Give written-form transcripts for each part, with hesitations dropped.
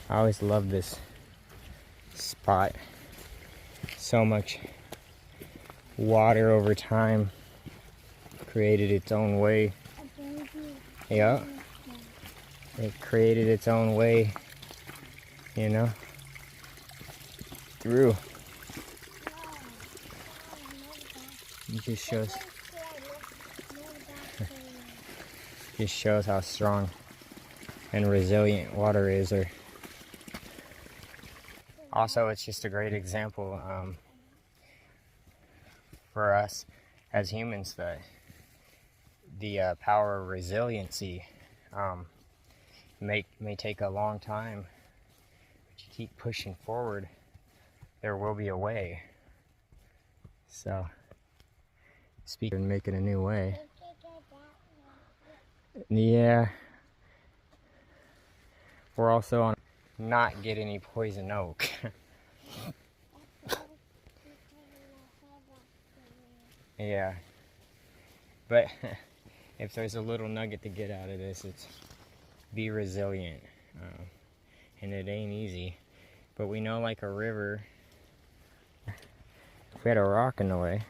I always love this spot. So much water over time created its own way. Yeah. It created its own way, you know, through. It just shows how strong and resilient water is. Or also, it's just a great example for us as humans that the power of resiliency may take a long time, but you keep pushing forward, there will be a way. So, speaking and making a new way. Yeah. We're also on not get any poison oak. Yeah. But if there's a little nugget to get out of this, it's be resilient. And it ain't easy. But we know, like a river, if we had a rock in the way,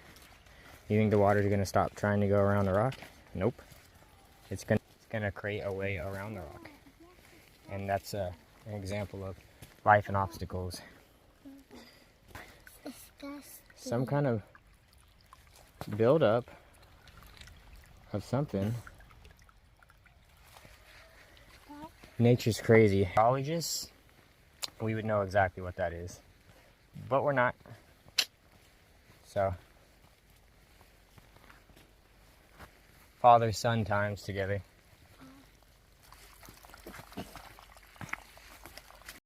you think the water's gonna stop trying to go around the rock? Nope. It's gonna create a way around the rock. And that's an example of life and obstacles. Some kind of buildup of something. Nature's crazy. Biologists, we would know exactly what that is, but we're not. So, father-son times together.